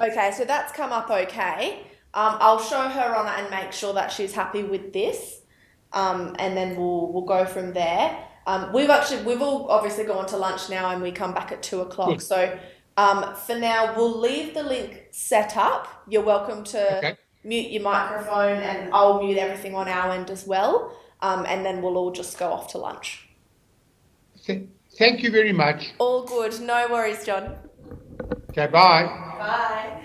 Okay, so that's come up okay. I'll show her on it and make sure that she's happy with this, and then we'll go from there. We've all obviously gone to lunch now, and we come back at 2 o'clock. Good. So for now, we'll leave the link set up. You're welcome to Okay. mute your microphone, and I'll mute everything on our end as well. And then we'll all just go off to lunch. Thank you very much. All good. No worries, John. Okay, bye. Bye.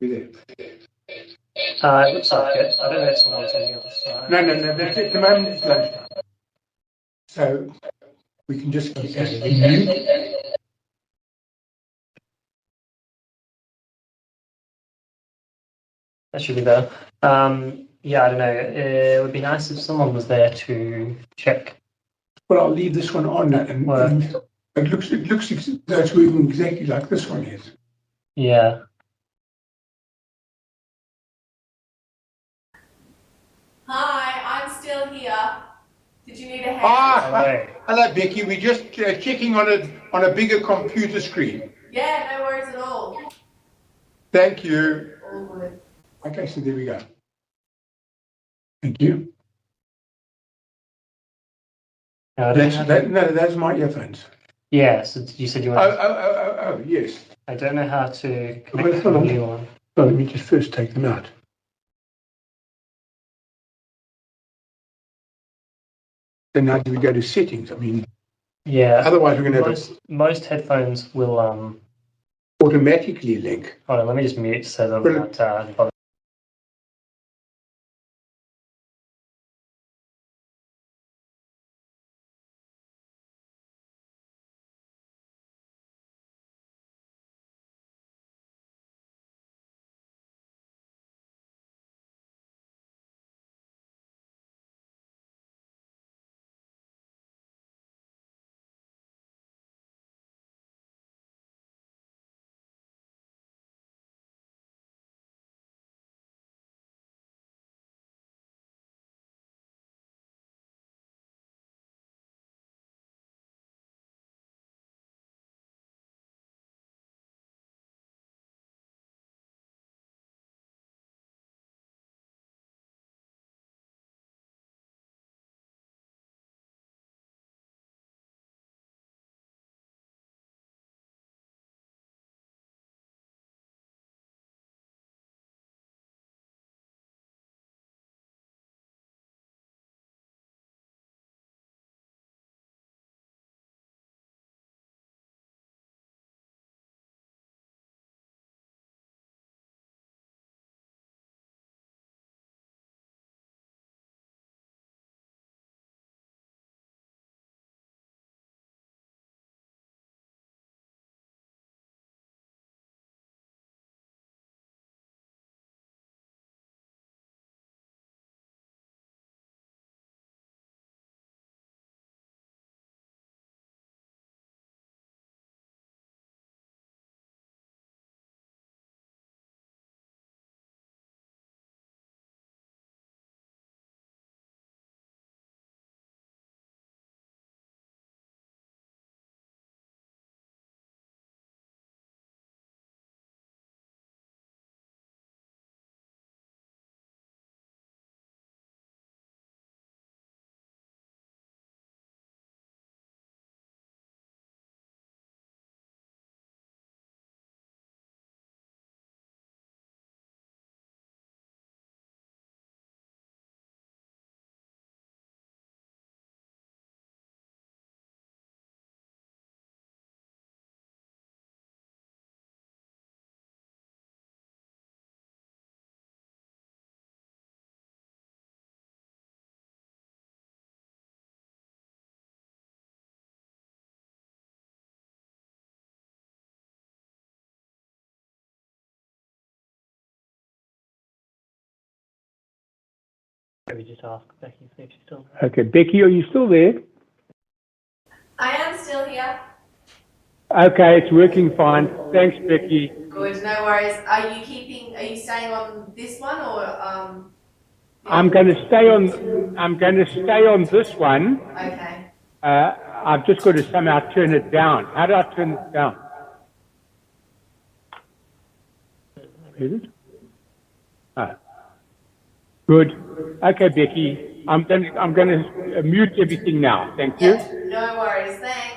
You It looks like it. I don't know if someone's on the other side. there? No. That's at the moment it's lunchtime. So we can just mute. That should be there. Yeah, I don't know. It would be nice if someone was there to check. Well, I'll leave this one on, and it looks that's working exactly like this one is. Yeah. Hi, I'm still here. Did you need a hand? Hello, Becky. We're just checking on a bigger computer screen. Yeah, no worries at all. Thank you. All good. Okay, so there we go. Thank you. That's my earphones. Yeah, so you said you wanted. Oh, yes. I don't know how to connect to a new one. Well, let me just first take them out. Then now do we go to settings? I mean, yeah. Otherwise, we're going to have most headphones will automatically link. Hold on, let me just mute so that I'm not bothered. Maybe just ask Becky if she's still there. Okay, Becky, are you still there? I am still here. Okay, it's working fine. Thanks, Becky. Good, no worries. Are you staying on this one or I'm going to stay on this one. Okay. I've just got to somehow turn it down. How do I turn it down? Is it? Oh. Good. Okay, Becky. I'm going to mute everything now. Thank you. Yep, no worries. Thanks.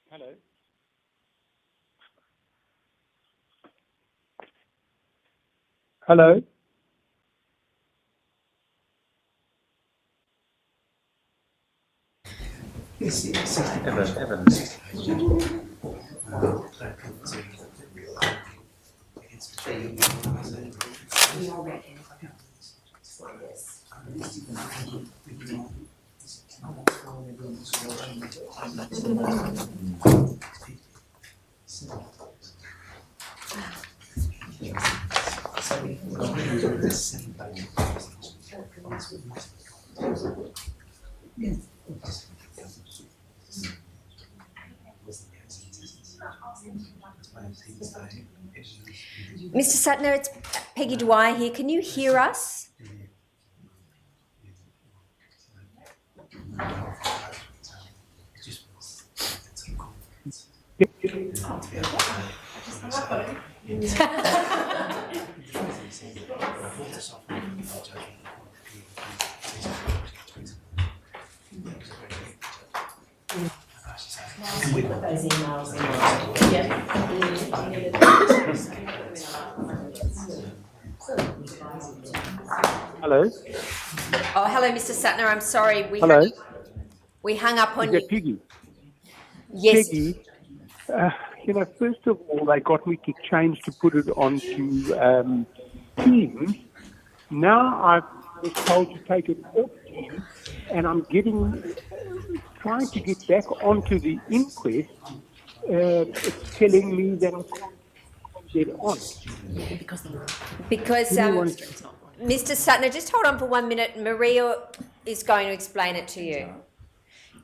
Hello. Hello. Evans. Mr. Sutner, it's Peggy Dwyer here. Can you hear us? Those emails Hello. Oh, hello, Mr. Sutner. I'm sorry. Hello. We hung up on Is you. that Piggy? Yes. Piggy, first of all, they got me to change to put it onto Teams. Now I was told to take it off Teams, and I'm trying to get back onto the Inquest. It's telling me that I can't get on. Because, Mr. Sutner, just hold on for 1 minute. Maria is going to explain it to you.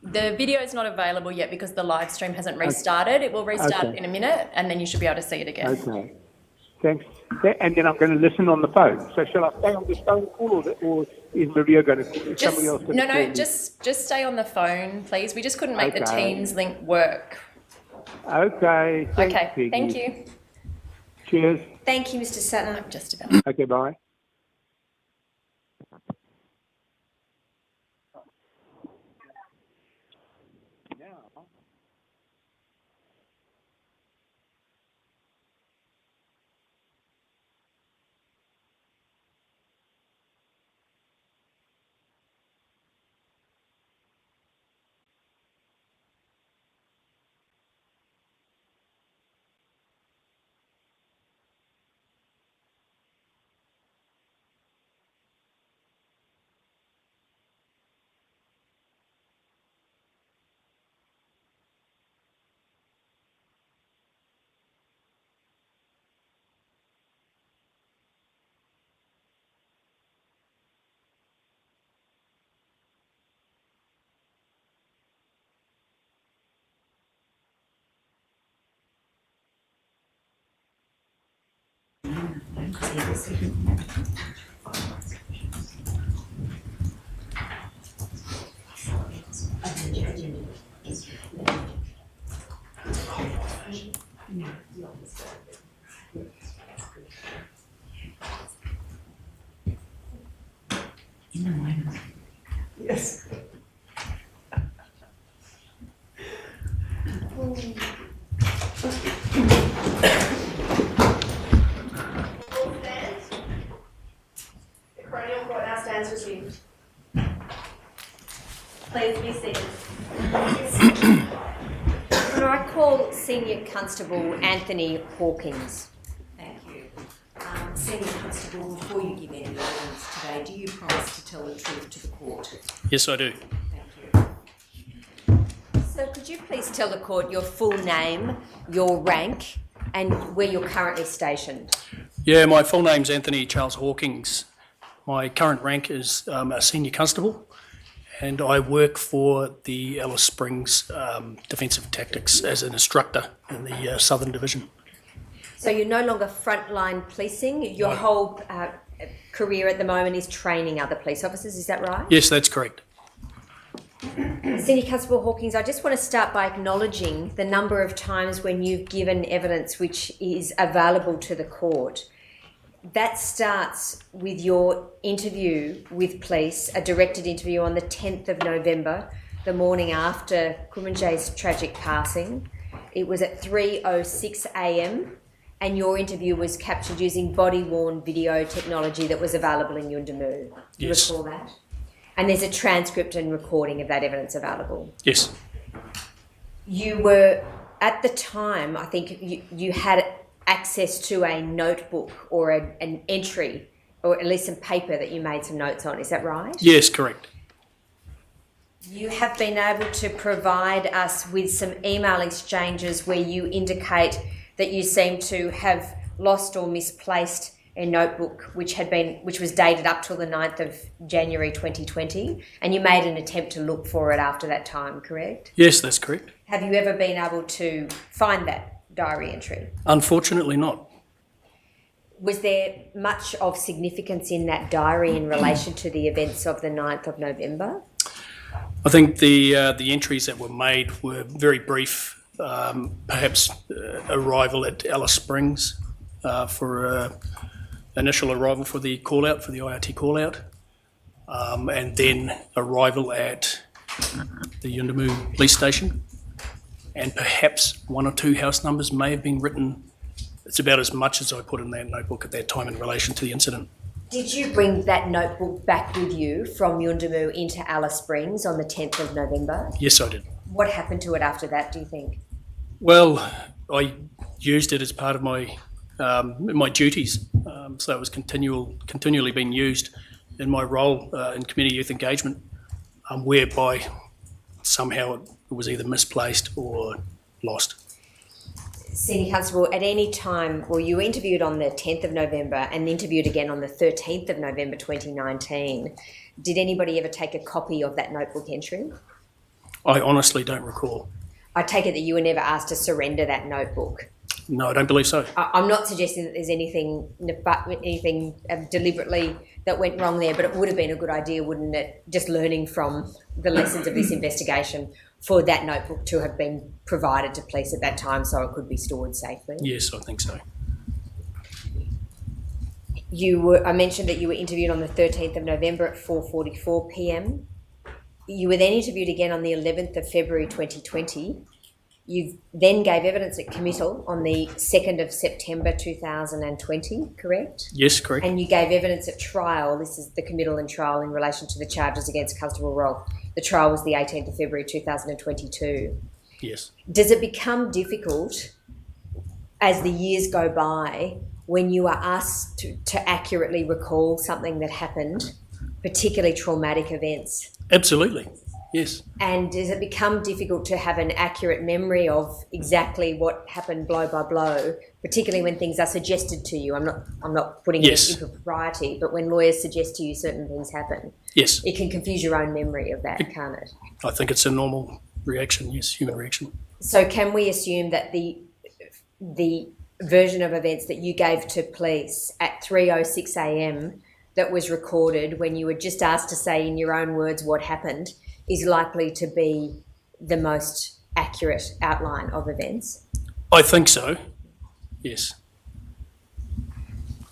The video is not available yet because the live stream hasn't restarted. It will restart in a minute and then you should be able to see it again. Okay. Thanks. And then I'm going to listen on the phone. So shall I stay on this phone call or is Maria going to somebody else going to call me? Just stay on the phone, please. We just couldn't make the Teams link work. Okay. Thanks, Okay, Peggy. thank you. Cheers. Thank you, Mr. Sutner. Just about. Okay, bye. Yes. The Coronial Court now stands resumed. Please be seated. Could I call Senior Constable Anthony Hawkins? Thank you. Senior Constable, before you give any evidence today, do you promise to tell the truth to the court? Yes, I do. Thank you. So could you please tell the court your full name, your rank, and where you're currently stationed? Yeah, my full name's Anthony Charles Hawkins. My current rank is a senior constable, and I work for the Alice Springs Defensive Tactics as an instructor in the Southern Division. So you're no longer frontline policing. Your whole career at the moment is training other police officers. Is that right? Yes, that's correct. Senior Constable Hawkins, I just want to start by acknowledging the number of times when you've given evidence which is available to the court. That starts with your interview with police, a directed interview on the 10th of November, the morning after Kumanjayi's tragic passing. It was at 3:06 a.m. and your interview was captured using body-worn video technology that was available in Yuendamu. Do you Yes. recall that? And there's a transcript and recording of that evidence available. Yes. You were, at the time, I think you had access to a notebook or an entry, or at least some paper that you made some notes on. Is that right? Yes, correct. You have been able to provide us with some email exchanges where you indicate that you seem to have lost or misplaced a notebook which was dated up till the 9th of January 2020, and you made an attempt to look for it after that time, correct? Yes, that's correct. Have you ever been able to find that diary entry? Unfortunately not. Was there much of significance in that diary in relation to the events of the 9th of November? I think the entries that were made were very brief. Perhaps arrival at Alice Springs for initial arrival for the call-out, for the IRT call-out, and then arrival at the Yuendamu police station, and perhaps one or two house numbers may have been written. It's about as much as I put in that notebook at that time in relation to the incident. Did you bring that notebook back with you from Yuendamu into Alice Springs on the 10th of November? Yes, I did. What happened to it after that, do you think? Well, I used it as part of my duties, so it was continually being used in my role in community youth engagement, whereby somehow it was either misplaced or lost. Senior Constable, at any time, well, you were interviewed on the 10th of November and interviewed again on the 13th of November 2019. Did anybody ever take a copy of that notebook entry? I honestly don't recall. I take it that you were never asked to surrender that notebook. No, I don't believe so. I'm not suggesting that there's anything deliberately that went wrong there, but it would have been a good idea, wouldn't it, just learning from the lessons of this investigation, for that notebook to have been provided to police at that time so it could be stored safely? Yes, I think so. I mentioned that you were interviewed on the 13th of November at 4:44 p.m. You were then interviewed again on the 11th of February 2020. You then gave evidence at committal on the 2nd of September 2020, correct? Yes, correct. And you gave evidence at trial. This is the committal and trial in relation to the charges against Constable Rolfe. The trial was the 18th of February 2022. Yes. Does it become difficult as the years go by when you are asked to accurately recall something that happened, particularly traumatic events? Absolutely, yes. And does it become difficult to have an accurate memory of exactly what happened blow by blow, particularly when things are suggested to you? I'm not putting Yes. it into propriety, but when lawyers suggest to you certain things happen, Yes, it can confuse your own memory of that, can't it? I think it's a normal reaction, yes, human reaction. So can we assume that the version of events that you gave to police at 3:06 a.m. that was recorded when you were just asked to say in your own words what happened is likely to be the most accurate outline of events? I think so, yes.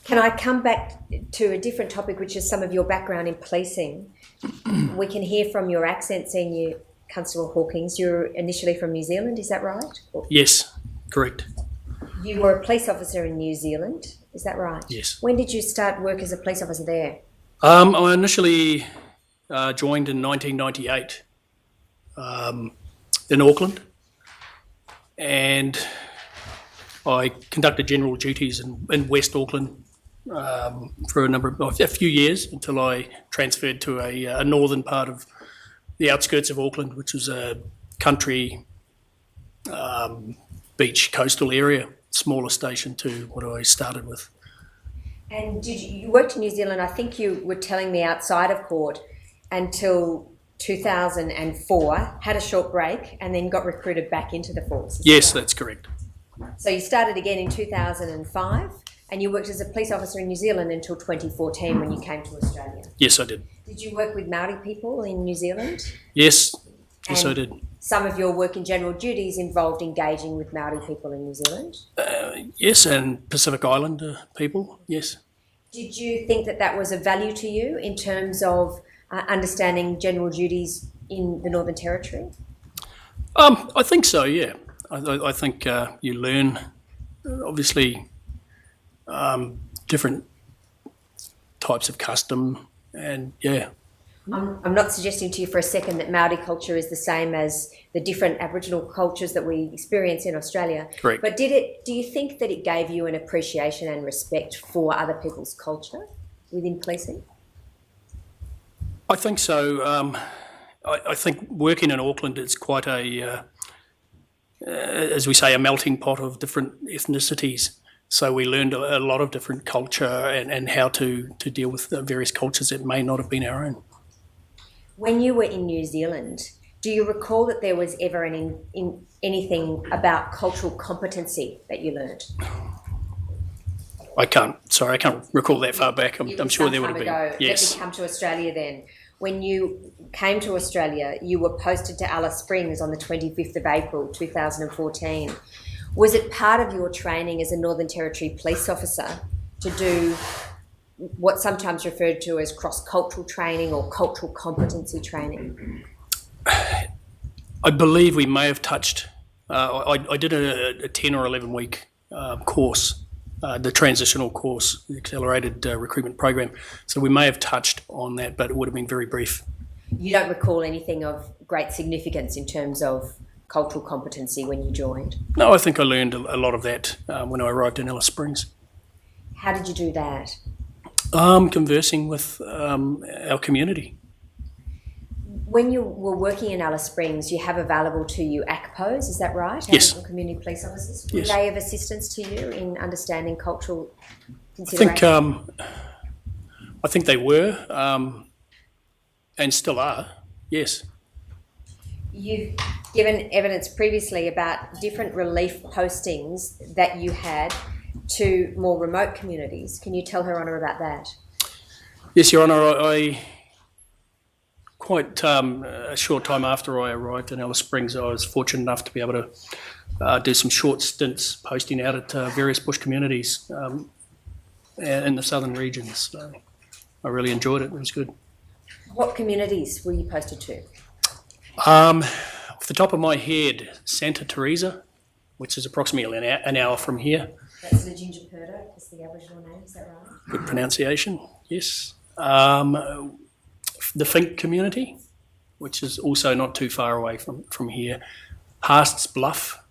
Can I come back to a different topic, which is some of your background in policing? We can hear from your accent, Senior Constable Hawkins, you're initially from New Zealand, is that right? Yes, correct. You were a police officer in New Zealand, is that right? Yes. When did you start work as a police officer there? I initially joined in 1998 in Auckland, and I conducted general duties in West Auckland for a few years until I transferred to a northern part of the outskirts of Auckland, which was a country beach coastal area, smaller station to what I started with. And you worked in New Zealand, I think you were telling me outside of court, until 2004, had a short break, and then got recruited back into the force. Yes, that's correct. So you started again in 2005, and you worked as a police officer in New Zealand until 2014 when you came to Australia. Yes, I did. Did you work with Maori people in New Zealand? Yes, I And did. some of your work in general duties involved engaging with Maori people in New Zealand. Yes, and Pacific Islander people, yes. Did you think that that was of value to you in terms of understanding general duties in the Northern Territory? I think so, yeah. I think you learn, obviously, different types of custom, and yeah. I'm not suggesting to you for a second that Maori culture is the same as the different Aboriginal cultures that we experience in Australia. Correct. But do you think that it gave you an appreciation and respect for other people's culture within policing? I think so. I think working in Auckland is quite as we say, a melting pot of different ethnicities. So we learned a lot of different culture and how to deal with the various cultures that may not have been our own. When you were in New Zealand, do you recall that there was ever anything about cultural competency that you learned? I can't recall that far back. I'm sure there would have been. Ago. Yes. Let me come to Australia then. When you came to Australia, you were posted to Alice Springs on the 25th of April 2014. Was it part of your training as a Northern Territory police officer to do what's sometimes referred to as cross-cultural training or cultural competency training? I believe we may have touched. I did a 10 or 11 week course, the transitional course, the accelerated recruitment program. So we may have touched on that, but it would have been very brief. You don't recall anything of great significance in terms of cultural competency when you joined? No, I think I learned a lot of that when I arrived in Alice Springs. How did you do that? Conversing with our community. When you were working in Alice Springs, you have available to you ACPOs, is that right? Yes. Aboriginal Community Police Officers. Yes. Were they of assistance to you in understanding cultural considerations? I think they were, and still are. Yes. You've given evidence previously about different relief postings that you had to more remote communities. Can you tell Her Honour about that? Yes, Your Honour. I quite a short time after I arrived in Alice Springs, I was fortunate enough to be able to do some short stints posting out at various bush communities in the southern regions. So I really enjoyed it. It was good. What communities were you posted to? Off the top of my head, Santa Teresa, which is approximately an hour from here. That's the Ginger Purdo, is the Aboriginal name, is that right? Good pronunciation, yes. The Fink community, which is also not too far away from here. Haast's Bluff,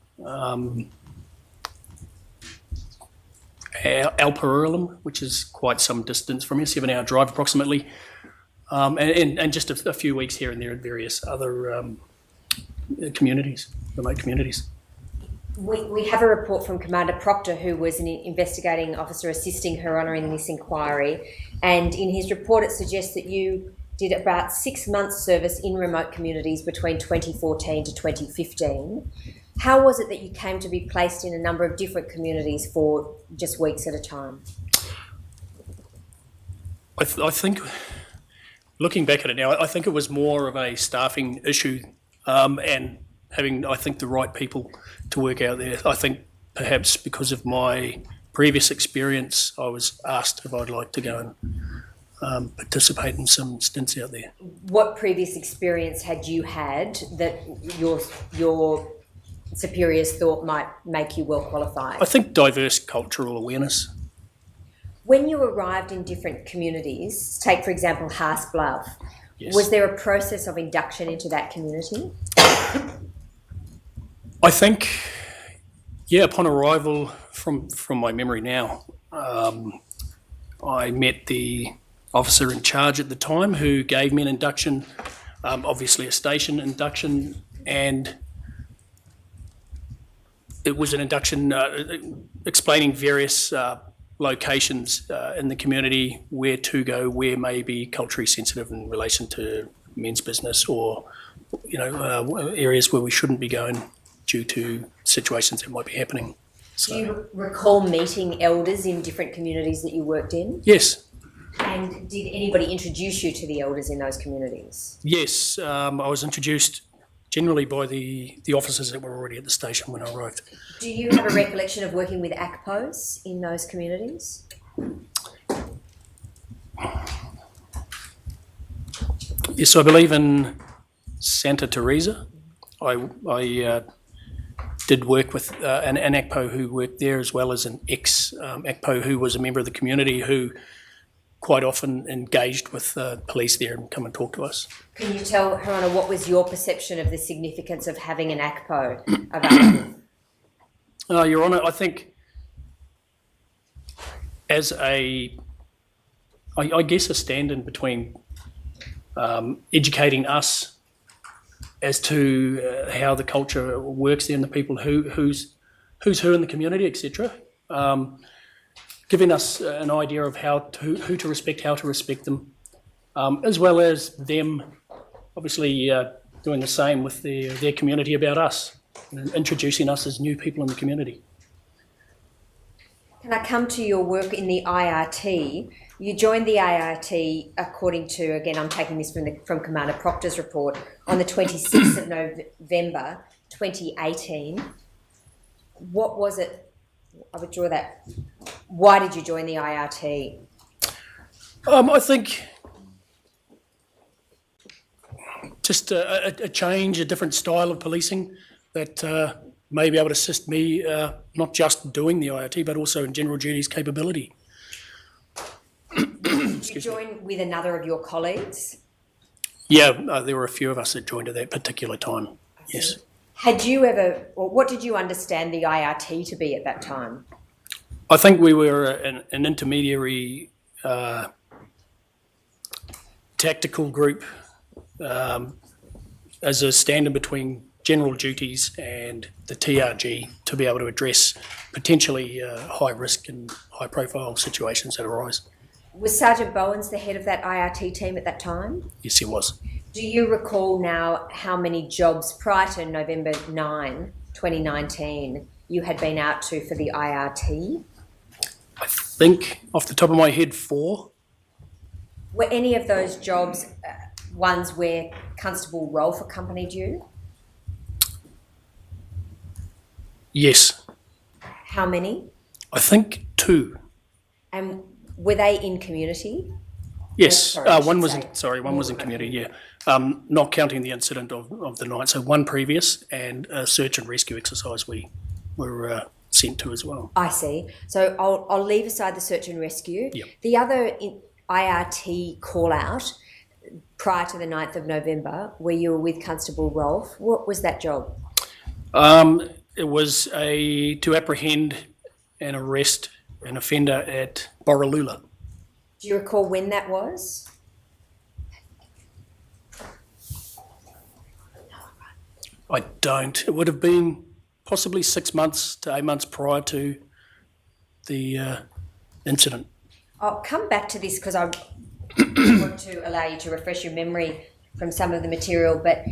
Alperurum, which is quite some distance from here, 7-hour drive approximately, and just a few weeks here and there in various other communities, remote communities. We have a report from Commander Proctor, who was an investigating officer assisting Her Honour in this inquiry, and in his report it suggests that you did about 6 months service in remote communities between 2014 to 2015. How was it that you came to be placed in a number of different communities for just weeks at a time? I think, looking back at it now, I think it was more of a staffing issue and having, I think, the right people to work out there. I think perhaps because of my previous experience, I was asked if I'd like to go and participate in some stints out there. What previous experience had you had that your superiors thought might make you well qualified? I think diverse cultural awareness. When you arrived in different communities, take for example Haast Bluff, Yes. was there a process of induction into that community? I think, yeah, upon arrival, from my memory now, I met the officer in charge at the time who gave me an induction, obviously a station induction, and it was an induction explaining various locations in the community, where to go, where may be culturally sensitive in relation to men's business, or areas where we shouldn't be going due to situations that might be happening. So, Do you recall meeting elders in different communities that you worked in? yes. And did anybody introduce you to the elders in those communities? Yes, I was introduced generally by the officers that were already at the station when I arrived. Do you have a recollection of working with ACPOs in those communities? Yes, I believe in Santa Teresa. I did work with an ACPO who worked there, as well as an ex-ACPO who was a member of the community who quite often engaged with police there and come and talk to us. Can you tell, Her Honour, what was your perception of the significance of having an ACPO available? Your Honour, I think as I guess a stand-in between educating us as to how the culture works there and the people who's who in the community, etc. Giving us an idea of who to respect, how to respect them, as well as them obviously doing the same with their community about us, and introducing us as new people in the community. Can I come to your work in the IRT? You joined the IRT according to, again, I'm taking this from Commander Proctor's report, on the 26th of November 2018. What was it? I withdraw that. Why did you join the IRT? I think just a change, a different style of policing that may be able to assist me, not just doing the IRT, but also in general duties capability. Did you join with another of your colleagues? Yeah, there were a few of us that joined at that particular time, yes. Had you ever, or what did you understand the IRT to be at that time? I think we were an intermediary tactical group as a stand-in between general duties and the TRG to be able to address potentially high risk and high profile situations that arise. Was Sergeant Bowens the head of that IRT team at that time? Yes, he was. Do you recall now how many jobs prior to November 9, 2019, you had been out to for the IRT? I think off the top of my head, 4. Were any of those jobs ones where Constable Rolfe accompanied you? Yes. How many? I think 2. And were they in community? Yes, Sorry, one was in community, yeah. Not counting the incident of the night. So one previous and a search and rescue exercise we were sent to as well. I see. So I'll leave aside the search and rescue. Yep. The other IRT call out prior to the 9th of November, where you were with Constable Rolfe, what was that job? It was to apprehend and arrest an offender at Borroloola. Do you recall when that was? I don't. It would have been possibly 6 months to 8 months prior to the incident. I'll come back to this because I want to allow you to refresh your memory from some of the material, but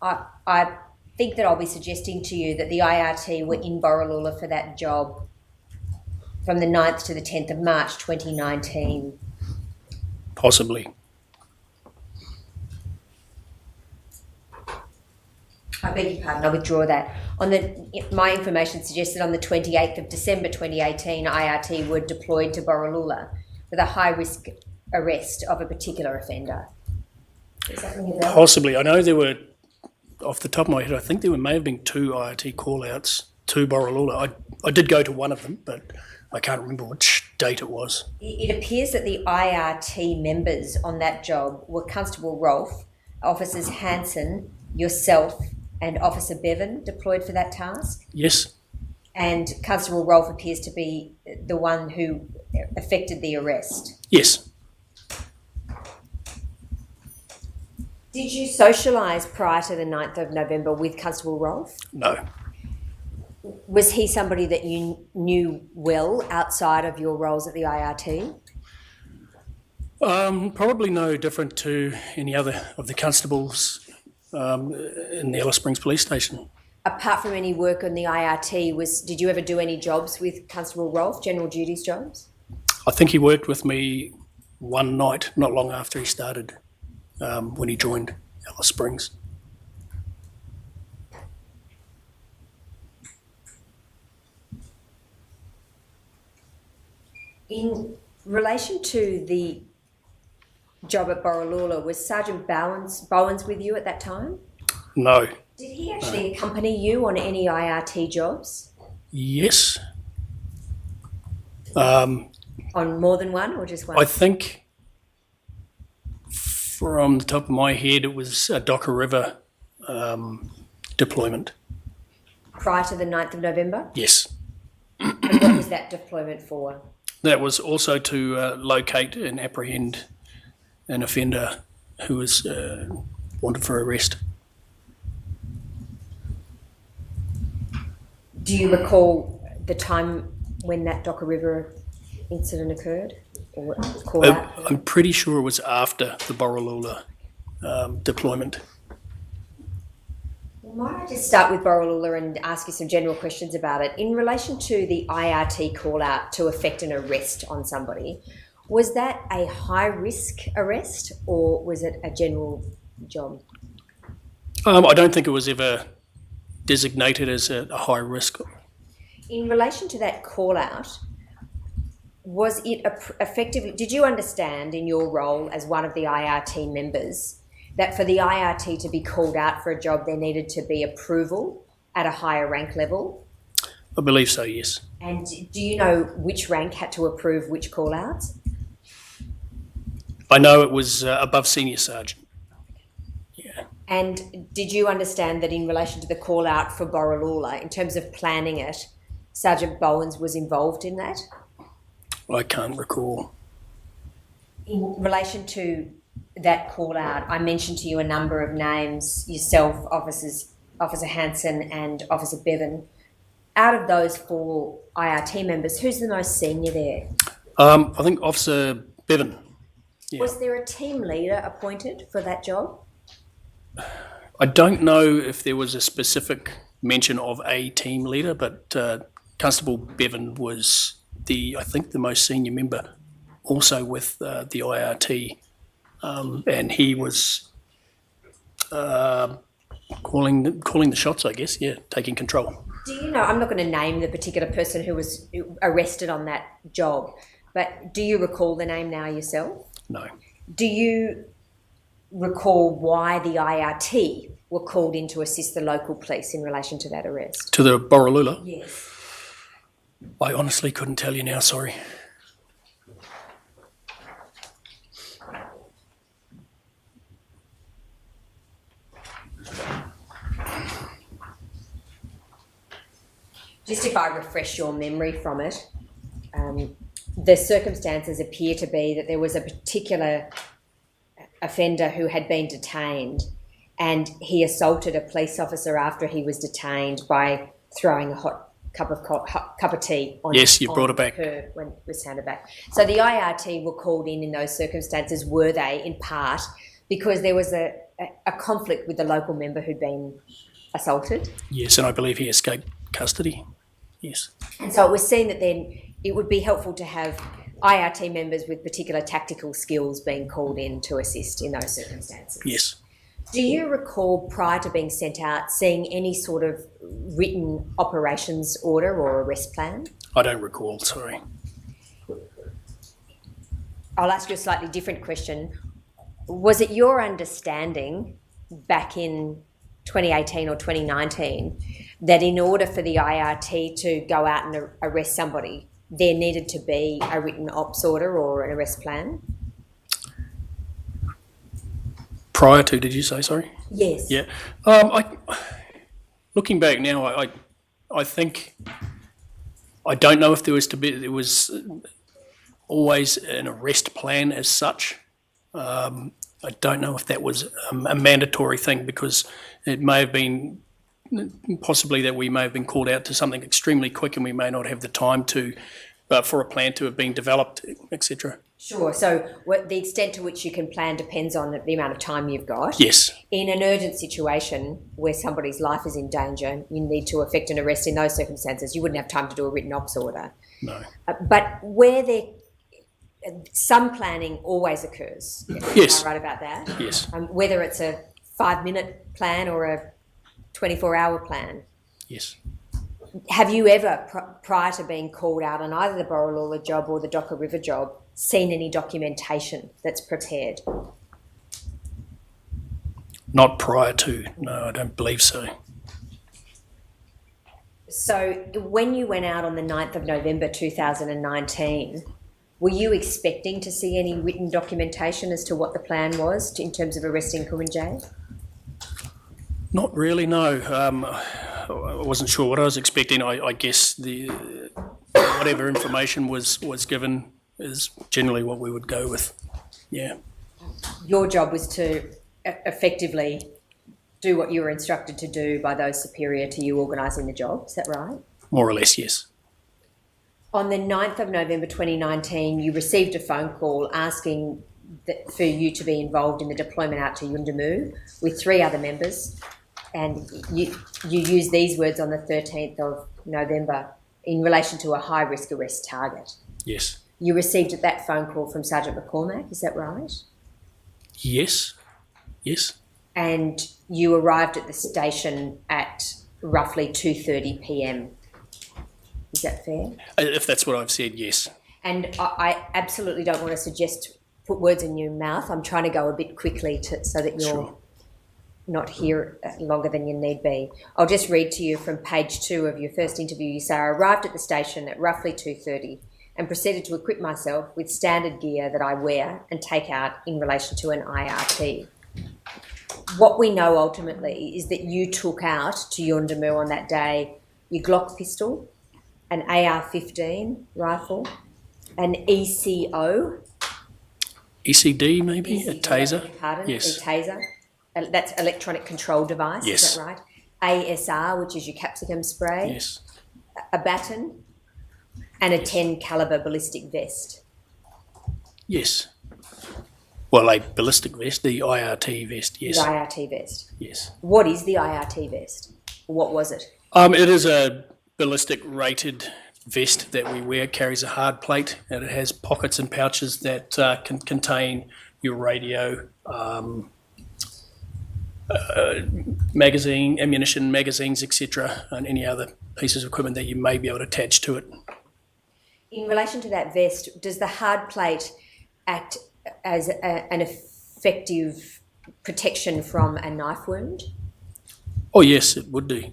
I think that I'll be suggesting to you that the IRT were in Borroloola for that job from the 9th to the 10th of March 2019. Possibly. I beg your pardon, I withdraw that. My information suggests that on the 28th of December 2018, IRT were deployed to Borroloola with a high-risk arrest of a particular offender. Does that ring a bell? Possibly. I know there were, off the top of my head, I think there may have been 2 IRT call-outs to Borroloola. I did go to one of them, but I can't remember which date it was. It appears that the IRT members on that job were Constable Rolfe, Officers Hanson, yourself, and Officer Bevan deployed for that task. Yes. And Constable Rolfe appears to be the one who effected the arrest. Yes. Did you socialise prior to the 9th of November with Constable Rolfe? No. Was he somebody that you knew well outside of your roles at the IRT? Probably no different to any other of the constables in the Alice Springs Police Station. Apart from any work on the IRT, did you ever do any jobs with Constable Rolfe, general duties jobs? I think he worked with me one night, not long after he started, when he joined Alice Springs. In relation to the job at Borroloola, was Sergeant Bowens with you at that time? No. Did he actually accompany you on any IRT jobs? Yes. On more than one or just one? I think from the top of my head, it was a Docker River deployment. Prior to the 9th of November? Yes. And what was that deployment for? That was also to locate and apprehend an offender who was wanted for arrest. Do you recall the time when that Docker River incident occurred? Or call out? I'm pretty sure it was after the Borroloola deployment. Might I just start with Borroloola and ask you some general questions about it? In relation to the IRT call out to effect an arrest on somebody, was that a high risk arrest or was it a general job? I don't think it was ever designated as a high risk. In relation to that call out, was it effectively, did you understand in your role as one of the IRT members that for the IRT to be called out for a job, there needed to be approval at a higher rank level? I believe so, yes. And do you know which rank had to approve which call outs? I know it was above senior sergeant. Yeah. And did you understand that in relation to the call out for Borroloola, in terms of planning it, Sergeant Bowens was involved in that? I can't recall. In relation to that call out, I mentioned to you a number of names, yourself, Officer Hanson and Officer Bevan. Out of those 4 IRT members, who's the most senior there? I think Officer Bevan. Yeah. Was there a team leader appointed for that job? I don't know if there was a specific mention of a team leader, but Constable Bevan was I think the most senior member, also with the IRT. And he was calling the shots, I guess, yeah, taking control. Do you know, I'm not going to name the particular person who was arrested on that job, but do you recall the name now yourself? No. Do you recall why the IRT were called in to assist the local police in relation to that arrest? To the Borroloola? Yes. I honestly couldn't tell you now, sorry. Just if I refresh your memory from it, the circumstances appear to be that there was a particular offender who had been detained and he assaulted a police officer after he was detained by throwing a hot cup of tea on Yes, you brought it back. her when it was handed back. So the IRT were called in those circumstances, were they, in part, because there was a conflict with the local member who'd been assaulted? Yes, and I believe he escaped custody. Yes. And so it was seen that then it would be helpful to have IRT members with particular tactical skills being called in to assist in those circumstances. Yes. Do you recall, prior to being sent out, seeing any sort of written operations order or arrest plan? I don't recall, sorry. I'll ask you a slightly different question. Was it your understanding back in 2018 or 2019 that in order for the IRT to go out and arrest somebody, there needed to be a written ops order or an arrest plan? Prior to, did you say, sorry? Yes. Yeah. Looking back now, I think, I don't know if there was always an arrest plan as such. I don't know if that was a mandatory thing, because it may have been possibly that we may have been called out to something extremely quick and we may not have the time to, for a plan to have been developed, etc. Sure. So the extent to which you can plan depends on the amount of time you've got. Yes. In an urgent situation where somebody's life is in danger, you need to effect an arrest in those circumstances. You wouldn't have time to do a written ops order. No. But where some planning always occurs. Yes. Am I right about that? Yes. Whether it's a 5-minute plan or a 24-hour plan. Yes. Have you ever, prior to being called out on either the Borroloola job or the Docker River job, seen any documentation that's prepared? Not prior to, no, I don't believe so. So when you went out on the 9th of November 2019, were you expecting to see any written documentation as to what the plan was in terms of arresting Kumanjayi? Not really, no. I wasn't sure what I was expecting. I guess whatever information was given is generally what we would go with. Yeah. Your job was to effectively do what you were instructed to do by those superior to you organising the job, is that right? More or less, yes. On the 9th of November 2019, you received a phone call asking for you to be involved in the deployment out to Yundamu with 3 other members, and you used these words on the 13th of November in relation to a high-risk arrest target. Yes. You received that phone call from Sergeant McCormack, is that right? Yes. Yes. And you arrived at the station at roughly 2:30 p.m. Is that fair? If that's what I've said, yes. And I absolutely don't want to put words in your mouth. I'm trying to go a bit quickly so that you're Sure. not here longer than you need be. I'll just read to you from page 2 of your first interview. You say, I arrived at the station at roughly 2:30 and proceeded to equip myself with standard gear that I wear and take out in relation to an IRT. What we know ultimately is that you took out to Yundamu on that day your Glock pistol, an AR-15 rifle, an ECO. ECD maybe? A taser? Pardon? Yes. A taser. That's electronic control device, Yes. is that right? ASR, which is your capsicum spray. Yes. A baton and a 10 calibre ballistic vest. Yes. Well, a ballistic vest, the IRT vest, yes. The IRT vest. Yes. What is the IRT vest? What was it? It is a ballistic rated vest that we wear, carries a hard plate, and it has pockets and pouches that can contain your radio, ammunition, magazines, etc., and any other pieces of equipment that you may be able to attach to it. In relation to that vest, does the hard plate act as an effective protection from a knife wound? Oh yes, it would do.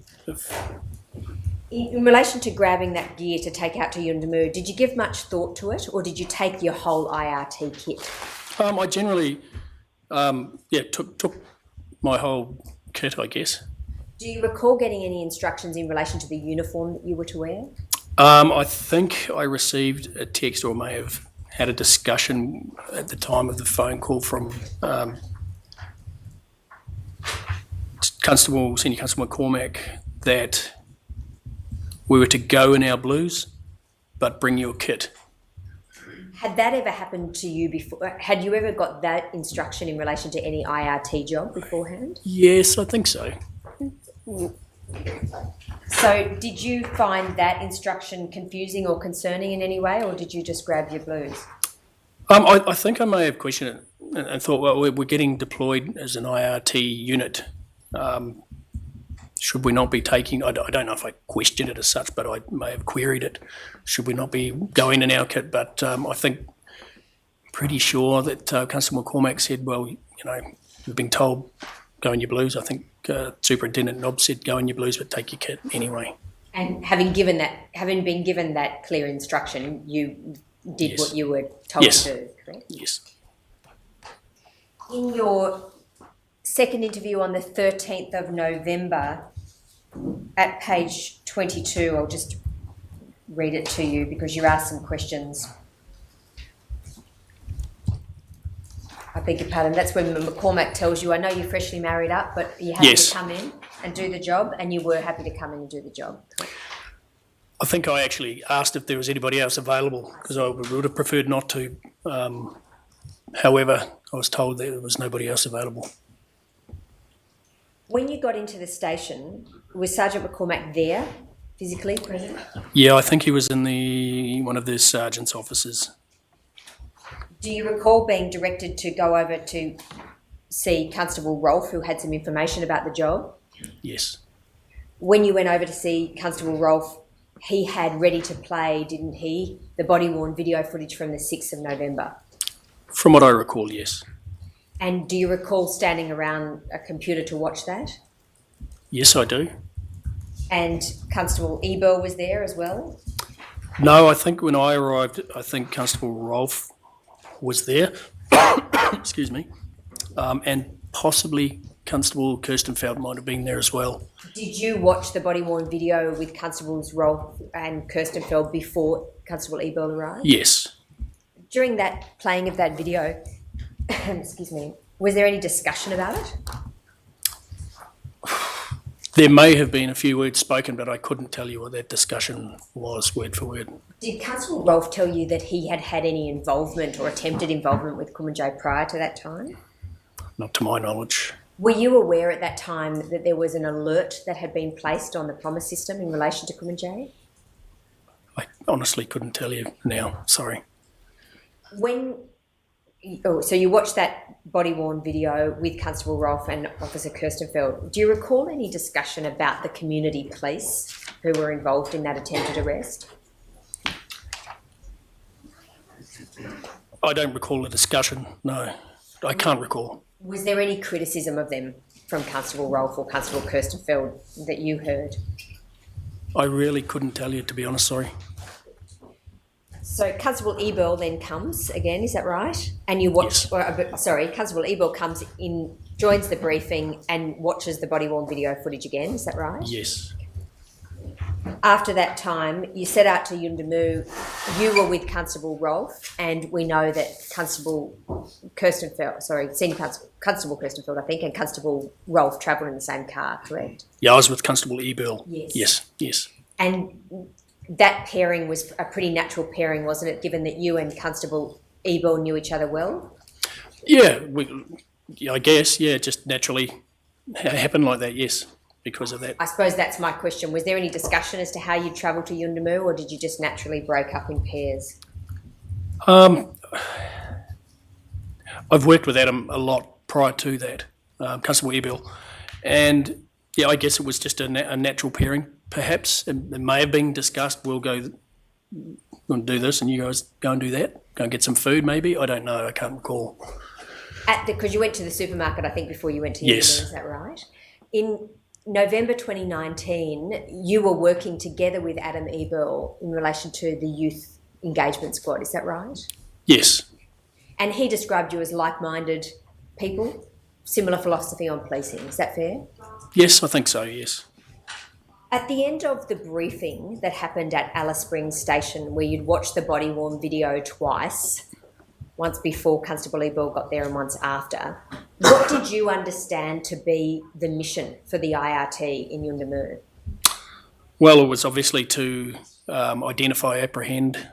In relation to grabbing that gear to take out to Yundamu, did you give much thought to it, or did you take your whole IRT kit? I generally, took my whole kit, I guess. Do you recall getting any instructions in relation to the uniform that you were to wear? I think I received a text, or may have had a discussion at the time of the phone call from Senior Constable McCormack, that we were to go in our blues, but bring your kit. Had that ever happened to you before? Had you ever got that instruction in relation to any IRT job beforehand? Yes, I think so. So did you find that instruction confusing or concerning in any way, or did you just grab your blues? I think I may have questioned it and thought, well, we're getting deployed as an IRT unit. Should we not be taking, I don't know if I questioned it as such, but I may have queried it. Should we not be going in our kit? But I think, pretty sure that Constable McCormack said, well, we've been told go in your blues. I think Superintendent Nobbs said go in your blues, but take your kit anyway. And having been given that clear instruction, you did Yes. what you were told Yes. to do, correct? Yes. In your second interview on the 13th of November, at page 22, I'll just read it to you because you asked some questions. I beg your pardon. That's when McCormack tells you, I know you're freshly married up, but you're happy Yes. to come in and do the job, and you were happy to come in and do the job. I think I actually asked if there was anybody else available, because I would have preferred not to. However, I was told there was nobody else available. When you got into the station, was Sergeant McCormack there, physically present? Yeah, I think he was in one of the sergeant's offices. Do you recall being directed to go over to see Constable Rolfe, who had some information about the job? Yes. When you went over to see Constable Rolfe, he had ready to play, didn't he, the body-worn video footage from the 6th of November? From what I recall, yes. And do you recall standing around a computer to watch that? Yes, I do. And Constable Ebel was there as well? No, I think when I arrived, I think Constable Rolfe was there. Excuse me. And possibly Constable Kirstenfeld might have been there as well. Did you watch the body-worn video with Constables Rolfe and Kirstenfeld before Constable Ebel arrived? Yes. During that playing of that video, excuse me, was there any discussion about it? There may have been a few words spoken, but I couldn't tell you what that discussion was word for word. Did Constable Rolfe tell you that he had had any involvement or attempted involvement with Kumanjayi prior to that time? Not to my knowledge. Were you aware at that time that there was an alert that had been placed on the promise system in relation to Kumanjayi? I honestly couldn't tell you now. Sorry. So you watched that body-worn video with Constable Rolfe and Officer Kirstenfeld. Do you recall any discussion about the community police who were involved in that attempted arrest? I don't recall a discussion, no. I can't recall. Was there any criticism of them from Constable Rolfe or Constable Kirstenfeld that you heard? I really couldn't tell you, to be honest, sorry. So Constable Ebel then comes again, is that right? And you watch, Yes. Constable Ebel comes in, joins the briefing and watches the body-worn video footage again, is that right? Yes. After that time, you set out to Yuendamu. You were with Constable Rolfe, and we know that Constable Kirstenfeld, Senior Constable Kirstenfeld, I think, and Constable Rolfe travelled in the same car, correct? Yeah, I was with Constable Ebel. Yes. Yes. And that pairing was a pretty natural pairing, wasn't it, given that you and Constable Ebel knew each other well? Yeah, I guess, yeah, just naturally happened like that, yes, because of that. I suppose that's my question. Was there any discussion as to how you travelled to Yuendamu, or did you just naturally break up in pairs? I've worked with Adam a lot prior to that, Constable Ebel, and yeah, I guess it was just a natural pairing, perhaps. It may have been discussed, we'll go and do this and you guys go and do that, go and get some food maybe, I don't know, I can't recall. Because you went to the supermarket, I think, before you went to Yuendamu, Yes. is that right? In November 2019, you were working together with Adam Ebel in relation to the Youth Engagement Squad, is that right? Yes. And he described you as like-minded people, similar philosophy on policing, is that fair? Yes, I think so, yes. At the end of the briefing that happened at Alice Springs Station, where you'd watched the body-worn video twice, once before Constable Ebel got there and once after, what did you understand to be the mission for the IRT in Yuendamu? Well, it was obviously to identify, apprehend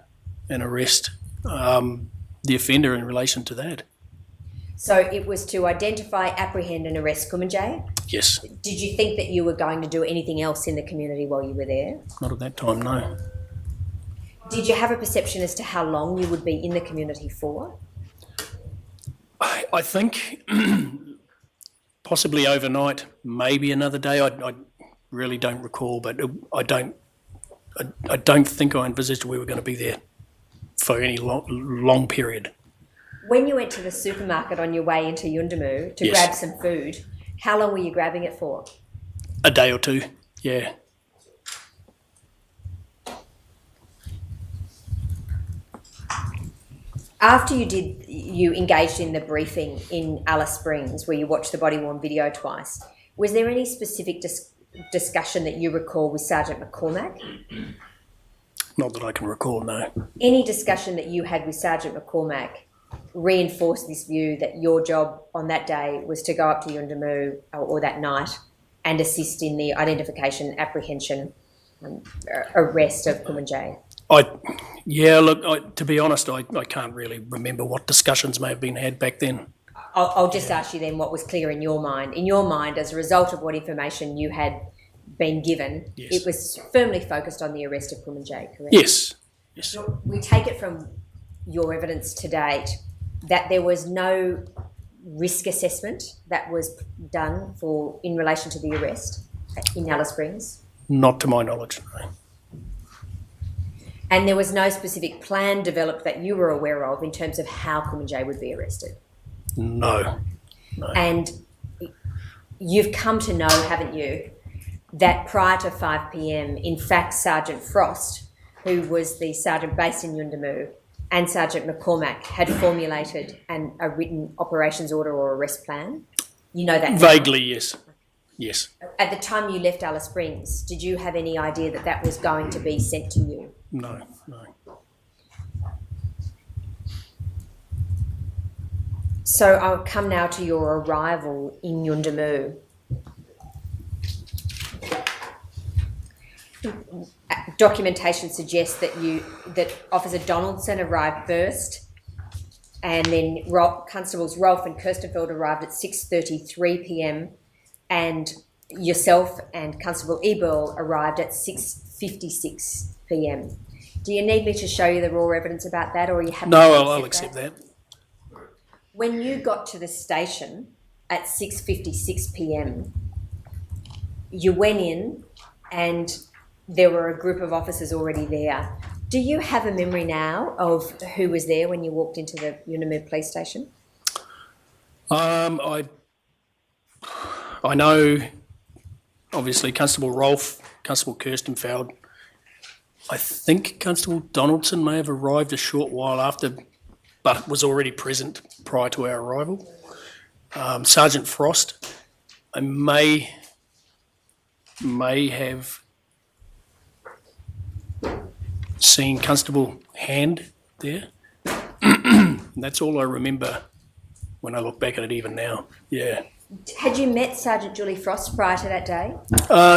and arrest the offender in relation to that. So it was to identify, apprehend and arrest Kumanjayi? Yes. Did you think that you were going to do anything else in the community while you were there? Not at that time, no. Did you have a perception as to how long you would be in the community for? I think possibly overnight, maybe another day. I really don't recall, but I don't think I envisaged we were going to be there for any long period. When you went to the supermarket on your way into Yuendamu to Yes. grab some food, how long were you grabbing it for? A day or two, yeah. After you engaged in the briefing in Alice Springs, where you watched the body-worn video twice, was there any specific discussion that you recall with Sergeant McCormack? Not that I can recall, no. Any discussion that you had with Sergeant McCormack reinforced this view that your job on that day was to go up to Yuendamu or that night and assist in the identification, apprehension, arrest of Kumanjayi? To be honest, I can't really remember what discussions may have been had back then. I'll just ask you then what was clear in your mind. In your mind, as a result of what information you had been given, Yes. it was firmly focused on the arrest of Kumanjayi, correct? Yes. We take it from your evidence to date that there was no risk assessment that was done in relation to the arrest in Alice Springs? Not to my knowledge, no. And there was no specific plan developed that you were aware of in terms of how Kumanjayi would be arrested? No. And you've come to know, haven't you, that prior to 5 p.m, in fact, Sergeant Frost, who was the sergeant based in Yuendamu, and Sergeant McCormack had formulated a written operations order or arrest plan? You know that now? Vaguely, yes. Yes. At the time you left Alice Springs, did you have any idea that that was going to be sent to you? No. So I'll come now to your arrival in Yuendamu. Documentation suggests that Officer Donaldson arrived first, and then Constables Rolfe and Kirstenfeld arrived at 6:33 p.m, and yourself and Constable Eberl arrived at 6:56 p.m. Do you need me to show you the raw evidence about that, or are you happy? No, to I'll accept that. When you got to the station at 6:56 p.m, you went in and there were a group of officers already there. Do you have a memory now of who was there when you walked into the Yuendamu police station? I know, obviously, Constable Rolfe, Constable Kirstenfeld. I think Constable Donaldson may have arrived a short while after, but was already present prior to our arrival. Sergeant Frost, I may have seen Constable Hand there. That's all I remember when I look back at it even now. Yeah. Had you met Sergeant Julie Frost prior to that day?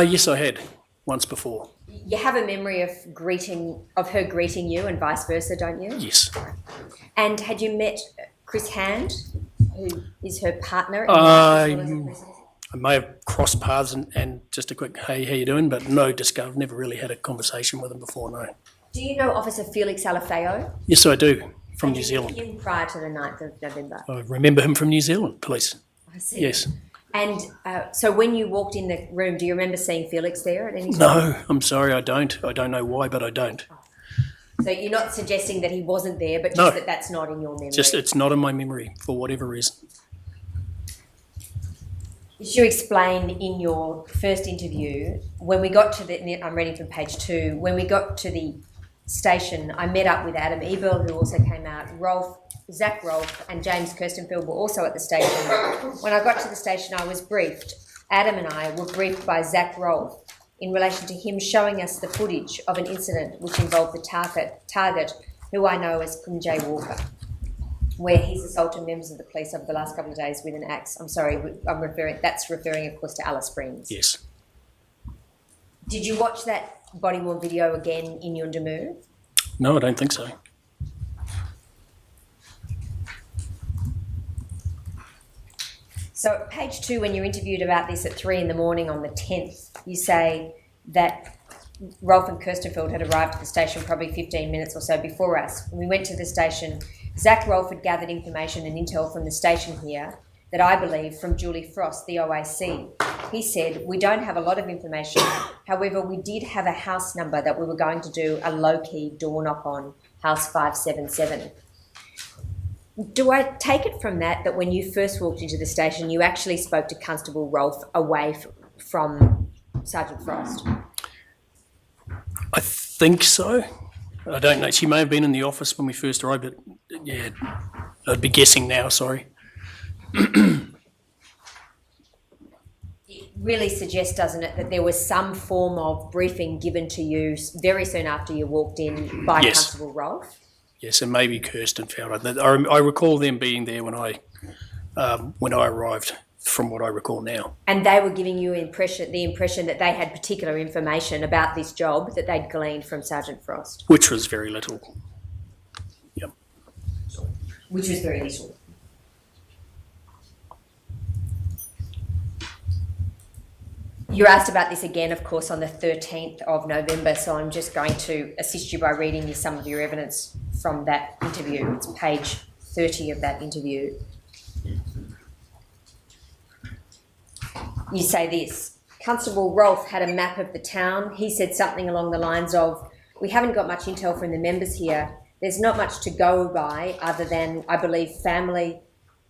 Yes, I had, once before. You have a memory of her greeting you and vice versa, don't you? Yes. And had you met Chris Hand, who is her partner? I may have crossed paths and just a quick, hey, how you doing? But no, I've never really had a conversation with him before, no. Do you know Officer Felix Alafeo? Yes, I do, from New Zealand. Him prior to the 9th of November? I remember him from New Zealand police. I see. Yes. And so when you walked in the room, do you remember seeing Felix there at any time? No, I'm sorry, I don't. I don't know why, but I don't. So you're not suggesting that he wasn't there, but just No. that that's not in your memory? Just it's not in my memory for whatever reason. As you explained in your first interview, when we got to I'm reading from page 2, when we got to the station, I met up with Adam Eberl, who also came out. Zach Rolfe and James Kirstenfeld were also at the station. When I got to the station, I was briefed. Adam and I were briefed by Zach Rolfe in relation to him showing us the footage of an incident which involved the target, who I know as Kumanjayi Walker, where he's assaulted members of the police over the last couple of days with an axe. I'm sorry, that's referring, of course, to Alice Springs. Yes. Did you watch that body-worn video again in Yuendamu? No, I don't think so. So at page 2, when you're interviewed about this at 3 a.m. on the 10th, you say that Rolfe and Kirstenfeld had arrived at the station probably 15 minutes or so before us. When we went to the station, Zach Rolfe had gathered information and intel from the station here that I believe from Julie Frost, the OAC. He said, we don't have a lot of information. However, we did have a house number that we were going to do a low-key door knock on, house 577. Do I take it from that when you first walked into the station, you actually spoke to Constable Rolfe away from Sergeant Frost? I think so. I don't know. She may have been in the office when we first arrived, but yeah, I'd be guessing now, sorry. It really suggests, doesn't it, that there was some form of briefing given to you very soon after you walked in by Yes. Constable Rolfe? Yes, and maybe Kirstenfeld. I recall them being there when I arrived, from what I recall now. And they were giving you the impression that they had particular information about this job that they'd gleaned from Sergeant Frost? Which was very little. Yep. Which was very little. You're asked about this again, of course, on the 13th of November, so I'm just going to assist you by reading you some of your evidence from that interview. It's page 30 of that interview. You say this: Constable Rolfe had a map of the town. He said something along the lines of, we haven't got much intel from the members here. There's not much to go by other than, I believe, family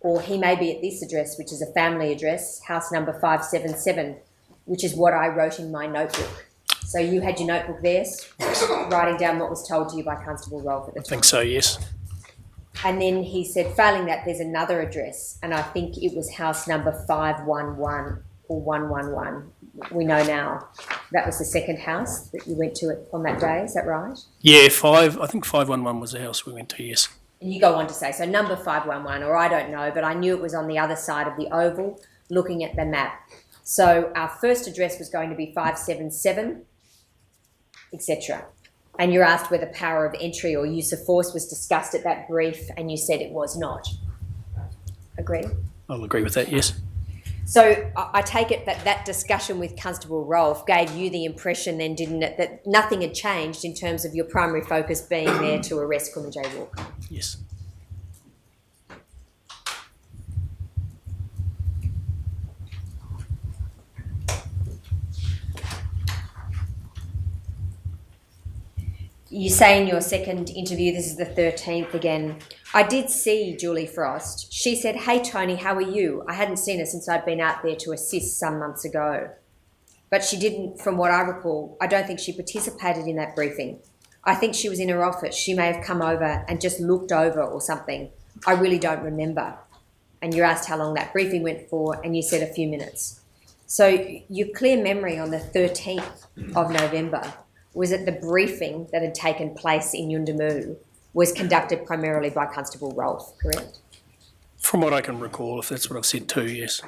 or he may be at this address, which is a family address, house number 577, which is what I wrote in my notebook. So you had your notebook there, writing down what was told to you by Constable Rolfe at the time? I think so, yes. And then he said, failing that, there's another address, and I think it was house number 511 or 111. We know now that was the second house that you went to on that day, is that right? Yeah, I think 511 was the house we went to, yes. And you go on to say, so number 511, or I don't know, but I knew it was on the other side of the oval, looking at the map. So our first address was going to be 577, etc. And you're asked whether power of entry or use of force was discussed at that brief, and you said it was not. Agree? I'll agree with that, yes. So I take it that that discussion with Constable Rolfe gave you the impression then, didn't it, that nothing had changed in terms of your primary focus being there to arrest Kumanjayi Walker? Yes. You say in your second interview, this is the 13th again, I did see Julie Frost. She said, hey, Tony, how are you? I hadn't seen her since I'd been out there to assist some months ago. But she didn't, from what I recall, I don't think she participated in that briefing. I think she was in her office. She may have come over and just looked over or something. I really don't remember. And you're asked how long that briefing went for, and you said a few minutes. So your clear memory on the 13th of November was that the briefing that had taken place in Yundamu was conducted primarily by Constable Rolfe, correct? From what I can recall, if that's what I've said too, yes.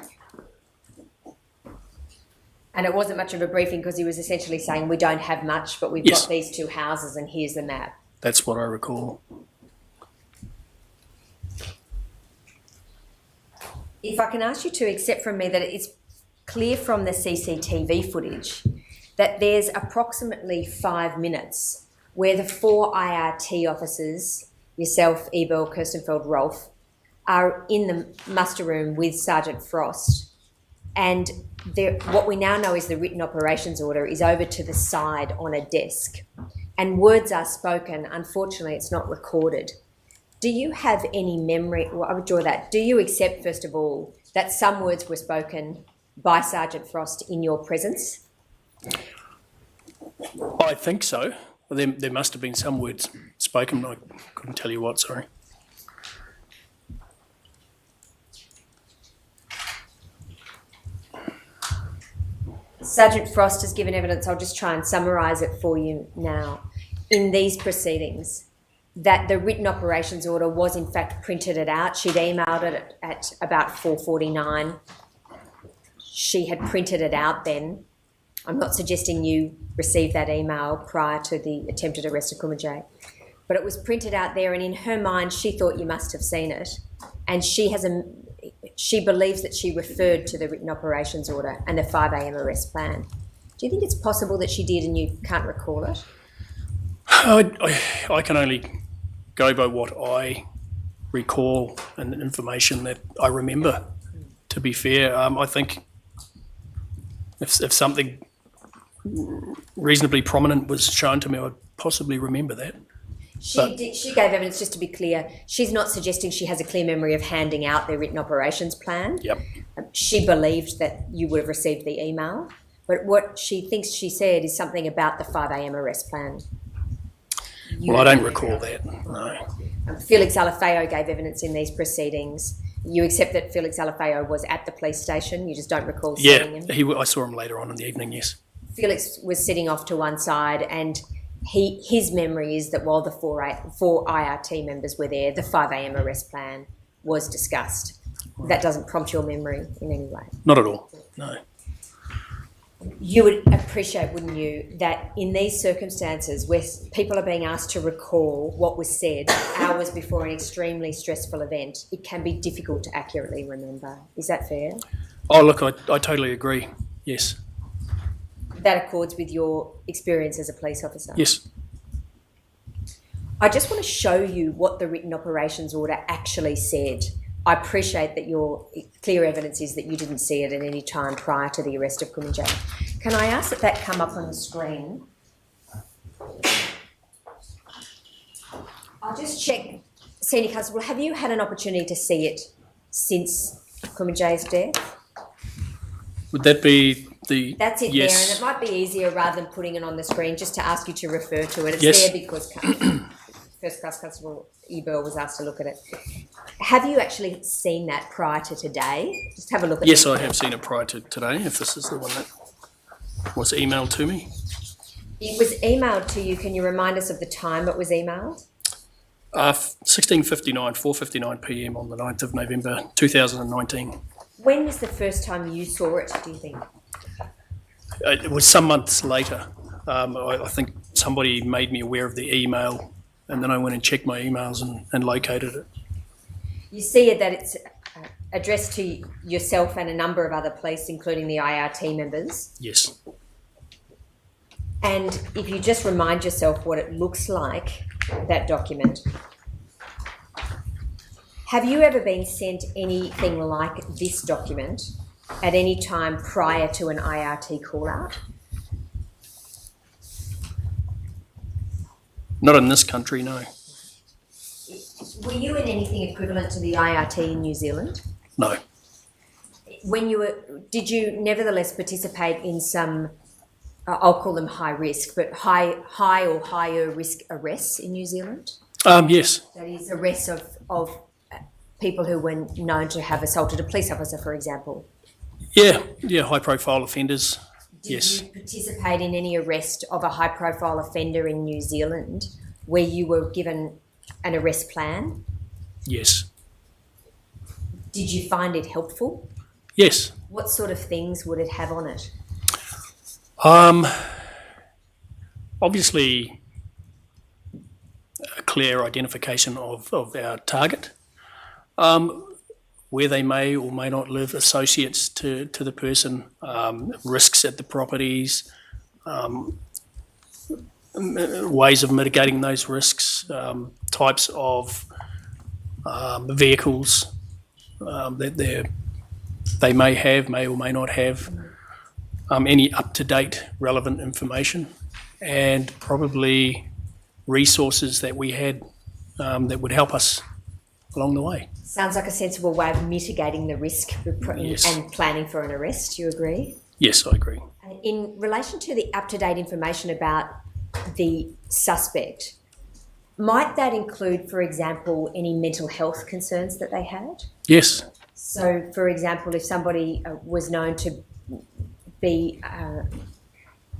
And it wasn't much of a briefing because he was essentially saying we don't have much, but we've got these two houses and here's the map. That's what I recall. If I can ask you to accept from me that it's clear from the CCTV footage that there's approximately 5 minutes where the 4 IRT officers, yourself, Ebel, Kirstenfeld, Rolfe, are in the muster room with Sergeant Frost, and what we now know is the written operations order is over to the side on a desk, and words are spoken. Unfortunately, it's not recorded. Do you have any memory, well, I would draw that, do you accept, first of all, that some words were spoken by Sergeant Frost in your presence? I think so. There must have been some words spoken. I couldn't tell you what, sorry. Sergeant Frost has given evidence, I'll just try and summarise it for you now, in these proceedings, that the written operations order was in fact printed it out. She'd emailed it at about 4:49. She had printed it out then. I'm not suggesting you received that email prior to the attempted arrest of Kumanjayi, but it was printed out there, and in her mind she thought you must have seen it, and she believes that she referred to the written operations order and the 5 a.m. arrest plan. Do you think it's possible that she did and you can't recall it? I can only go by what I recall and the information that I remember, to be fair. I think if something reasonably prominent was shown to me, I'd possibly remember that. She gave evidence, just to be clear, she's not suggesting she has a clear memory of handing out their written operations plan. Yep. She believed that you would have received the email, but what she thinks she said is something about the 5 a.m. arrest plan. Well, I don't recall that, no. Felix Alafeo gave evidence in these proceedings. You accept that Felix Alafeo was at the police station, you just don't recall seeing him? I saw him later on in the evening, yes. Felix was sitting off to one side, and his memory is that while the four IRT members were there, the 5 a.m. arrest plan was discussed. That doesn't prompt your memory in any way? Not at all, no. You would appreciate, wouldn't you, that in these circumstances where people are being asked to recall what was said hours before an extremely stressful event, it can be difficult to accurately remember. Is that fair? Oh, look, I totally agree, yes. That accords with your experience as a police officer? Yes. I just want to show you what the written operations order actually said. I appreciate that your clear evidence is that you didn't see it at any time prior to the arrest of Kumanjayi. Can I ask that come up on the screen? I'll just check, Senior Constable, have you had an opportunity to see it since Kumanjayi's death? Would that be the... That's it yes. there, and it might be easier rather than putting it on the screen just to ask you to refer to it. It's Yes. there because First Class Constable Eberl was asked to look at it. Have you actually seen that prior to today? Just have a look at Yes, it. I have seen it prior to today, if this is the one that was emailed to me. It was emailed to you. Can you remind us of the time it was emailed? 16:59, 4:59 p.m. on the 9th of November 2019. When was the first time you saw it, do you think? It was some months later. I think somebody made me aware of the email, and then I went and checked my emails and located it. You see that it's addressed to yourself and a number of other police, including the IRT members. Yes. And if you just remind yourself what it looks like, that document. Have you ever been sent anything like this document at any time prior to an IRT call out? Not in this country, no. Were you in anything equivalent to the IRT in New Zealand? No. When you were, did you nevertheless participate in some, I'll call them high risk, but high or higher risk arrests in New Zealand? Yes. That is arrests of people who were known to have assaulted a police officer, for example. Yeah, high-profile offenders. Yes. Did you participate in any arrest of a high-profile offender in New Zealand where you were given an arrest plan? Yes. Did you find it helpful? Yes. What sort of things would it have on it? Obviously, a clear identification of our target, where they may or may not live, associates to the person, risks at the properties, ways of mitigating those risks, types of vehicles that they may or may not have, any up-to-date relevant information, and probably resources that we had that would help us along the way. Sounds like a sensible way of mitigating the risk Yes. and planning for an arrest. Do you agree? Yes, I agree. In relation to the up-to-date information about the suspect, might that include, for example, any mental health concerns that they had? Yes. So, for example, if somebody was known to be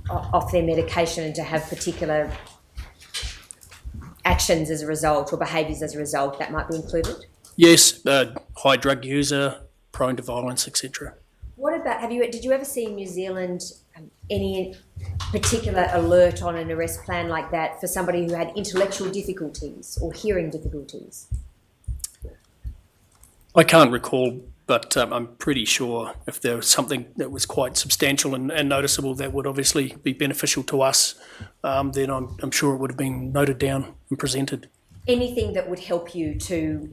off their medication and to have particular actions as a result or behaviours as a result, that might be included? Yes, high drug user, prone to violence, etc. What about, did you ever see in New Zealand any particular alert on an arrest plan like that for somebody who had intellectual difficulties or hearing difficulties? I can't recall, but I'm pretty sure if there was something that was quite substantial and noticeable that would obviously be beneficial to us, then I'm sure it would have been noted down and presented. Anything that would help you to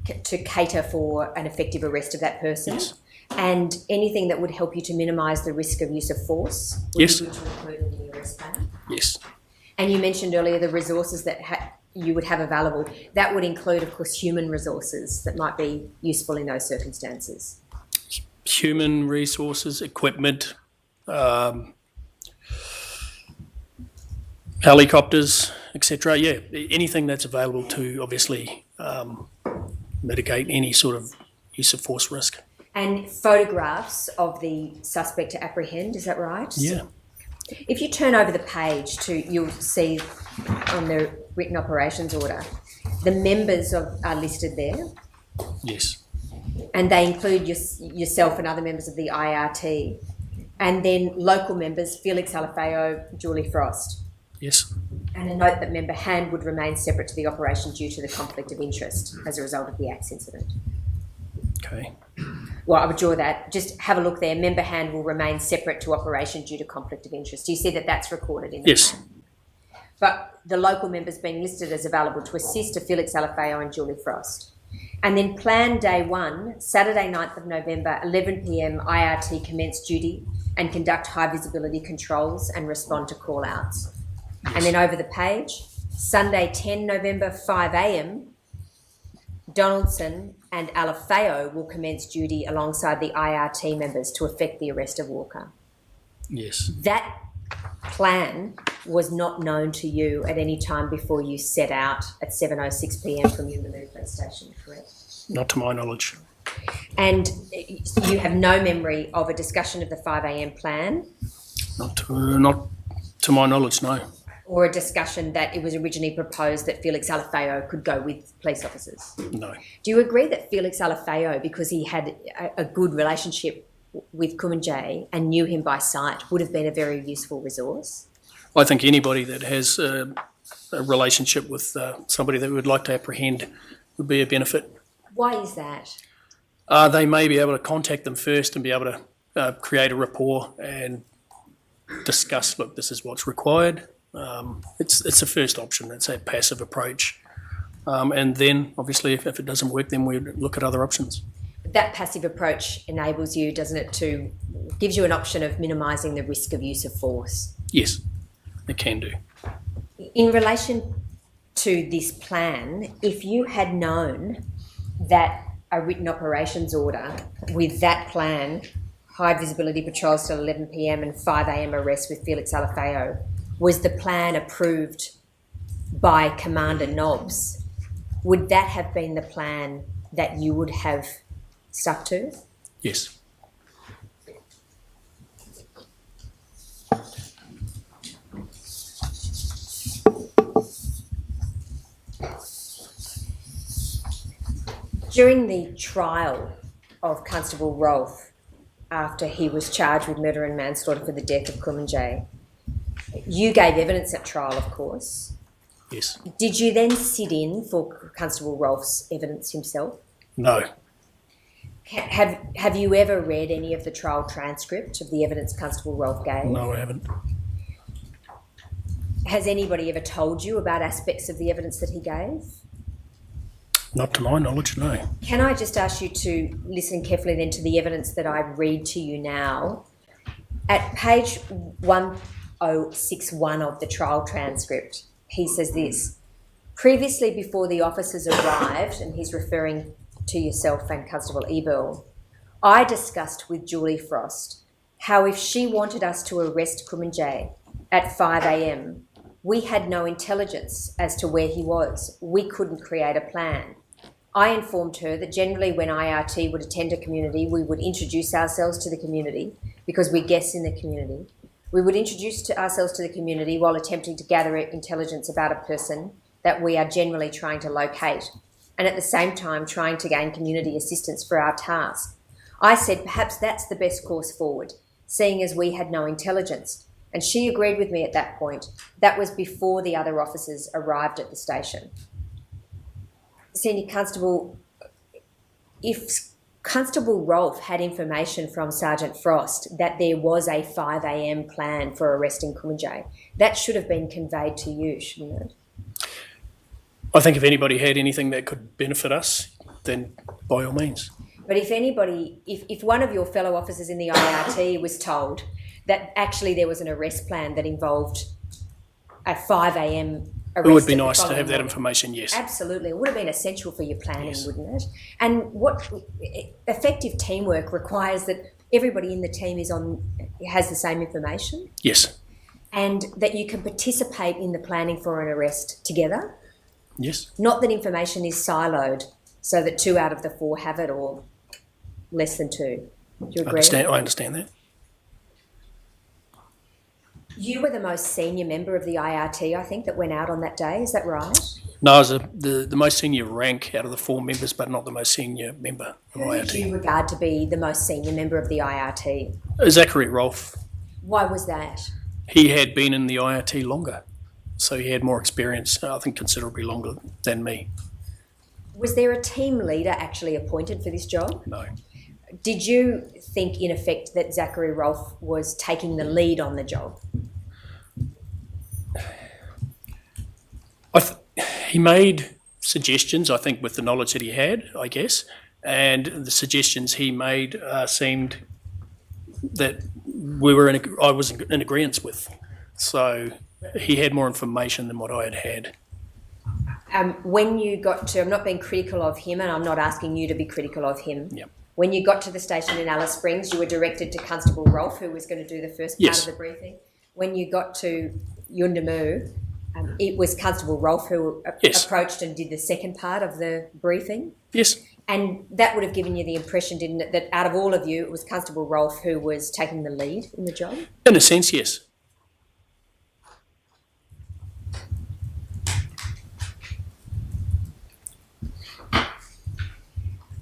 cater for an effective arrest of that person? Yes. And anything that would help you to minimise the risk of use of force? Yes. Would you include in the arrest plan? Yes. And you mentioned earlier the resources that you would have available. That would include, of course, human resources that might be useful in those circumstances. Human resources, equipment, helicopters, etc. Yeah, anything that's available to obviously mitigate any sort of use of force risk. And photographs of the suspect to apprehend, is that right? Yeah. If you turn over the page you'll see on the written operations order, the members are listed there, Yes. and they include yourself and other members of the IRT, and then local members, Felix Alafeo, Julie Frost. Yes. And a note that member Hand would remain separate to the operation due to the conflict of interest as a result of the axe incident. Okay. Well, I would draw that. Just have a look there. Member Hand will remain separate to operation due to conflict of interest. Do you see that that's recorded in the Yes. plan? But the local members being listed as available to assist are Felix Alafeo and Julie Frost. And then plan day 1, Saturday 9th of November, 11 p.m, IRT commence duty and conduct high visibility controls and respond to call outs. Yes. And then over the page, Sunday 10 November, 5 a.m, Donaldson and Alafeo will commence duty alongside the IRT members to effect the arrest of Walker. Yes. That plan was not known to you at any time before you set out at 7:06 p.m. from Yumbaloo Police Station, correct? Not to my knowledge. And you have no memory of a discussion of the 5 a.m. plan Not to my knowledge, no. or a discussion that it was originally proposed that Felix Alafeo could go with police officers? No. Do you agree that Felix Alafeo, because he had a good relationship with Kumanjayi and knew him by sight, would have been a very useful resource? I think anybody that has a relationship with somebody that we would like to apprehend would be a benefit. Why is that? They may be able to contact them first and be able to create a rapport and discuss, look, this is what's required. It's the first option. It's a passive approach. And then, obviously, if it doesn't work, then we look at other options. That passive approach enables you, doesn't it, gives you an option of minimising the risk of use of force? Yes, it can do. In relation to this plan, if you had known that a written operations order with that plan, high visibility patrols till 11 p.m. and 5 a.m. arrest with Felix Alafeo, was the plan approved by Commander Nobbs, would that have been the plan that you would have stuck to? Yes. During the trial of Constable Rolfe, after he was charged with murder and manslaughter for the death of Kumanjayi, you gave evidence at trial, of course. Yes. Did you then sit in for Constable Rolfe's evidence himself? No. Have you ever read any of the trial transcript of the evidence Constable Rolfe gave? No, I haven't. Has anybody ever told you about aspects of the evidence that he gave? Not to my knowledge, no. Can I just ask you to listen carefully then to the evidence that I read to you now? At page 1061 of the trial transcript, he says this: previously, before the officers arrived, and he's referring to yourself and Constable Ebel, I discussed with Julie Frost how if she wanted us to arrest Kumanjayi at 5 a.m, we had no intelligence as to where he was. We couldn't create a plan. I informed her that generally when IRT would attend a community, we would introduce ourselves to the community because we're guests in the community. We would introduce ourselves to the community while attempting to gather intelligence about a person that we are generally trying to locate, and at the same time trying to gain community assistance for our task. I said perhaps that's the best course forward, seeing as we had no intelligence, and she agreed with me at that point. That was before the other officers arrived at the station. Senior Constable, if Constable Rolfe had information from Sergeant Frost that there was a 5 a.m. plan for arresting Kumanjayi, that should have been conveyed to you, shouldn't it? I think if anybody had anything that could benefit us, then by all means. But if anybody, if one of your fellow officers in the IRT was told that actually there was an arrest plan that involved a 5 a.m. arrest... It would be nice to have that information, yes. Absolutely. It would have been essential for your planning, Yes. wouldn't it? And what effective teamwork requires that everybody in the team has the same information, Yes. and that you can participate in the planning for an arrest together. Yes. Not that information is siloed so that 2 out of the 4 have it, or less than 2. Do you agree? I understand that. You were the most senior member of the IRT, I think, that went out on that day. Is that right? No, I was the most senior rank out of the 4 members, but not the most senior member of Who did you IRT. regard to be the most senior member of the IRT? Zachary Rolfe. Why was that? He had been in the IRT longer, so he had more experience, I think considerably longer than me. Was there a team leader actually appointed for this job? No. Did you think, in effect, that Zachary Rolfe was taking the lead on the job? He made suggestions, I think, with the knowledge that he had, I guess, and the suggestions he made seemed that I was in agreement with. So he had more information than what I had had. When you got to, I'm not being critical of him, and I'm not asking you to be critical of him. Yep. When you got to the station in Alice Springs, you were directed to Constable Rolfe, who was going to do the first part Yes. of the briefing. When you got to Yuendamu, it was Constable Rolfe who Yes. approached and did the second part of the briefing. Yes. And that would have given you the impression, didn't it, that out of all of you, it was Constable Rolfe who was taking the lead in the job? In a sense, yes.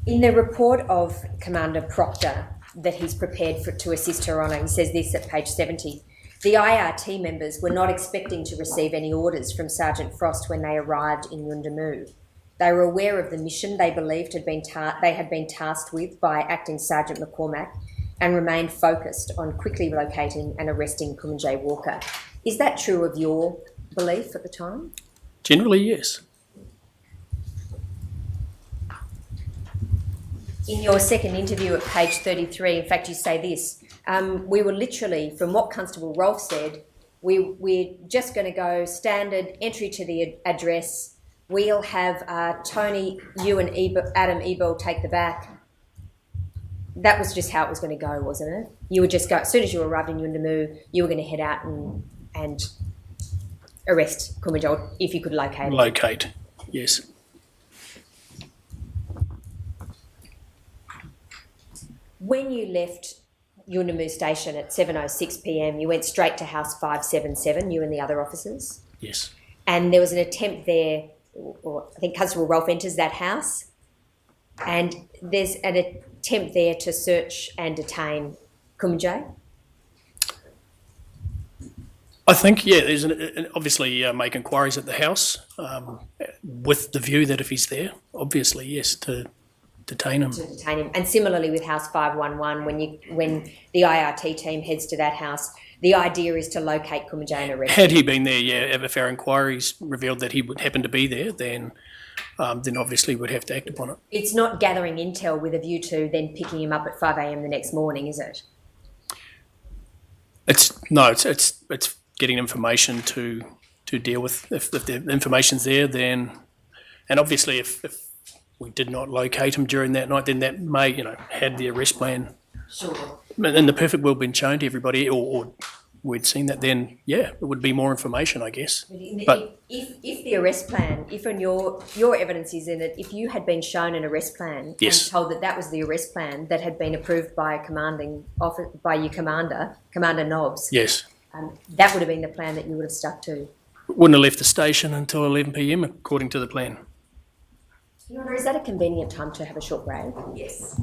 In the report of Commander Proctor that he's prepared to assist Her Honour, he says this at page 70. The IRT members were not expecting to receive any orders from Sergeant Frost when they arrived in Yuendamu. They were aware of the mission they believed they had been tasked with by Acting Sergeant McCormack and remained focused on quickly locating and arresting Kumanjayi Walker. Is that true of your belief at the time? Generally, yes. In your second interview at page 33, in fact, you say this, we were literally, from what Constable Rolfe said, we're just going to go standard entry to the address. We'll have Tony, you and Adam Ebel take the back. That was just how it was going to go, wasn't it? You would just go, as soon as you arrived in Yuendamu, you were going to head out and arrest Kumanjayi if you could locate him. Locate, yes. When you left Yuendamu station at 7:06 p.m, you went straight to house 577, you and the other officers? Yes. And there was an attempt there, or I think Constable Rolfe enters that house, and there's an attempt there to search and detain Kumanjayi? I think, yeah, there's obviously make inquiries at the house with the view that if he's there, obviously, yes, to detain him. To detain him. And similarly with house 511, when the IRT team heads to that house, the idea is to locate Kumanjayi and arrest him. Had he been there, yeah, if our inquiries revealed that he would happen to be there, then obviously we'd have to act upon it. It's not gathering intel with a view to then picking him up at 5 a.m. the next morning, is it? It's getting information to deal with. If the information's there, then, and obviously if we did not locate him during that night, then that may, had the arrest plan Sure. in the perfect world been shown to everybody, or we'd seen that, then yeah, it would be more information, I guess. But if the arrest plan, if on your evidence is in it, if you had been shown an arrest plan Yes. and told that that was the arrest plan that had been approved by by your commander, Commander Nobbs, yes, that would have been the plan that you would have stuck to. wouldn't have left the station until 11 p.m. according to the plan. Your Honour, is that a convenient time to have a short break? Yes.